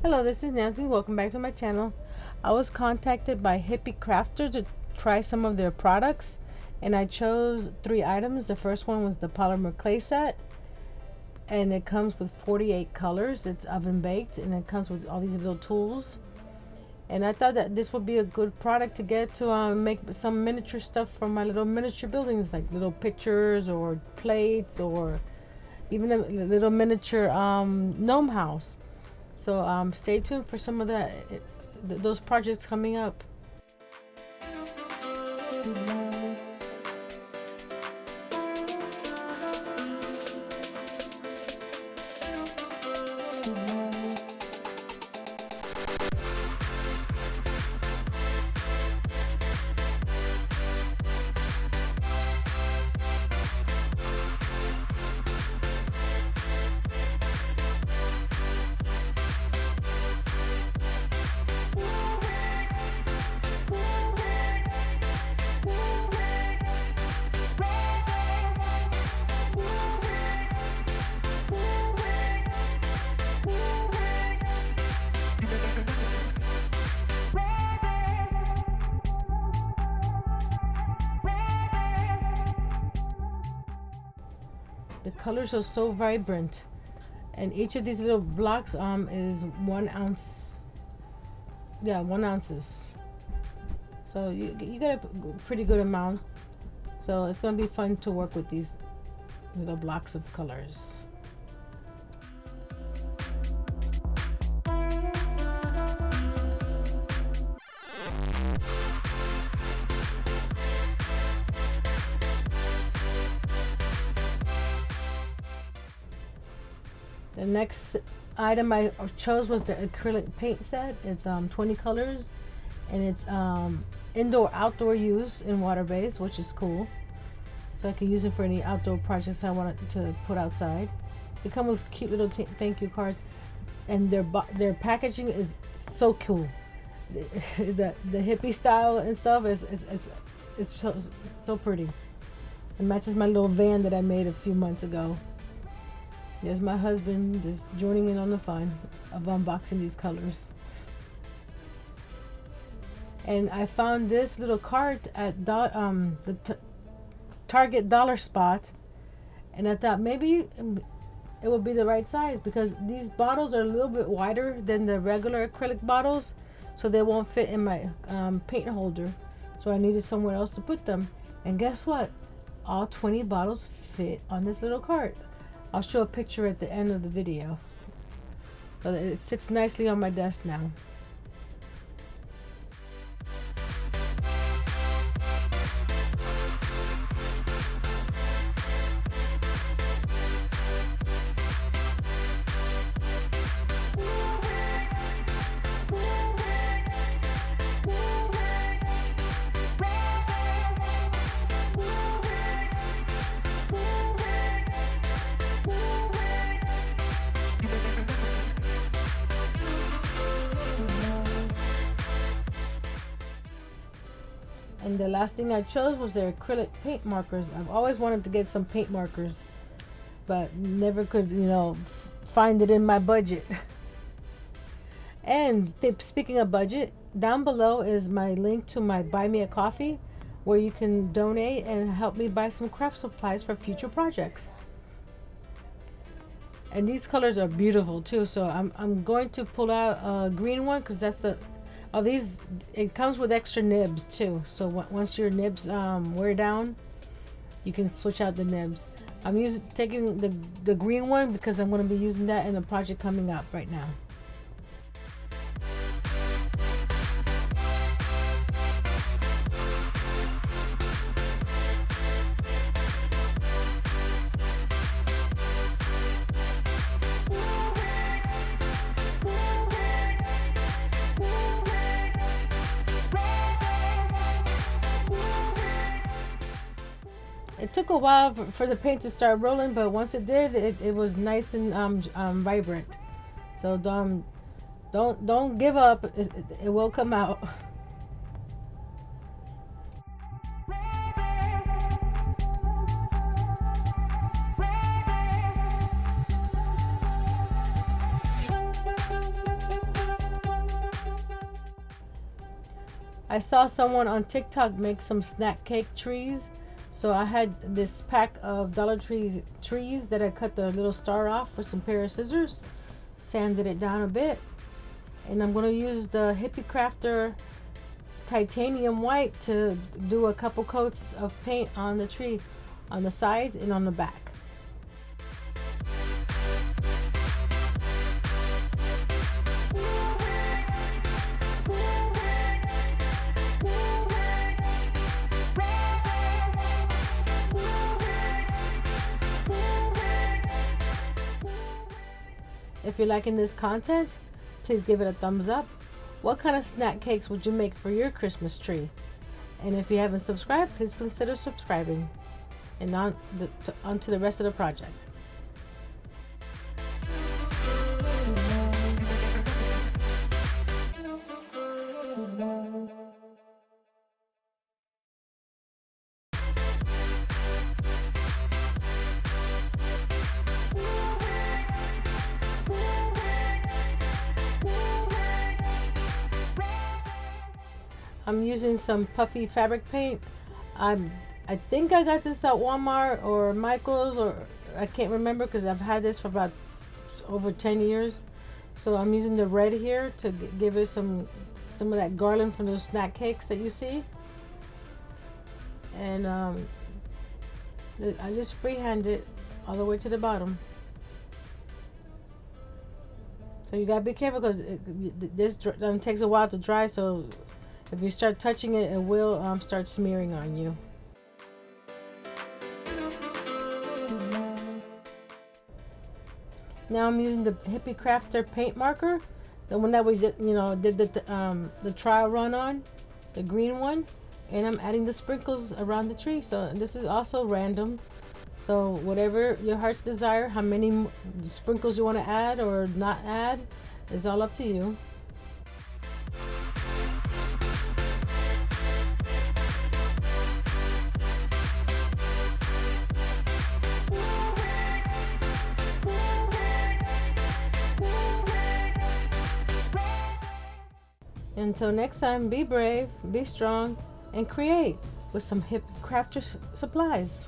Hello, this is Nancy. Welcome back to my channel. I was contacted by Hippie Crafter to try some of their products, and I chose 3 items. The first one was the polymer clay set, and it comes with 48 colors. It's oven baked, and it comes with all these little tools. And I thought that this would be a good product to get to make some miniature stuff for my little miniature buildings, like little pictures or plates, or even a little miniature gnome house. So stay tuned for some of those projects coming up. The colors are so vibrant, and each of these little blocks is 1 ounce. Yeah, 1 ounces. So you got a pretty good amount. So it's gonna be fun to work with these little blocks of colors. The next item I chose was the acrylic paint set. It's 20 colors, and it's indoor outdoor use in water base, which is cool. So I can use it for any outdoor projects I want to put outside. They come with cute little thank you cards, and their packaging is so cool. the hippie style and stuff is so pretty. It matches my little van that I made a few months ago. There's my husband just joining in on the fun of unboxing these colors. And I found this little cart at the Target dollar spot, and I thought maybe it would be the right size, because these bottles are a little bit wider than the regular acrylic bottles, so they won't fit in my paint holder. So I needed somewhere else to put them. And guess what? All 20 bottles fit on this little cart. I'll show a picture at the end of the video. So it sits nicely on my desk now. And the last thing I chose was their acrylic paint markers. I've always wanted to get some paint markers, but never could, find it in my budget. And speaking of budget, down below is my link to my Buy Me a Coffee, where you can donate and help me buy some craft supplies for future projects. And these colors are beautiful too, so I'm going to pull out a green one, because that's the these, it comes with extra nibs too, so once your nibs wear down, you can switch out the nibs. I'm taking the green one because I'm going to be using that in a project coming up right now. It took a while for the paint to start rolling, but once it did, it was nice and vibrant. So don't give up. It will come out. I saw someone on TikTok make some snack cake trees. So I had this pack of Dollar Tree trees that I cut the little star off with some pair of scissors, sanded it down a bit, and I'm going to use the Hippie Crafter titanium white to do a couple coats of paint on the tree, on the sides and on the back. If you're liking this content, please give it a thumbs up. What kind of snack cakes would you make for your Christmas tree? And if you haven't subscribed, please consider subscribing. And on to the rest of the project. I'm using some puffy fabric paint. I think I got this at Walmart or Michael's, or I can't remember because I've had this for about over 10 years. So I'm using the red here to give it some of that garland from those snack cakes that you see. And I just freehand it all the way to the bottom. So you gotta be careful because this takes a while to dry. So if you start touching it, it will start smearing on you. Now I'm using the Hippie Crafter paint marker, the one that we just, did the trial run on, the green one, and I'm adding the sprinkles around the tree. So this is also random. So whatever your heart's desire, how many sprinkles you want to add or not add, is all up to you. Until next time, be brave, be strong, and create with some Hippie Crafter supplies.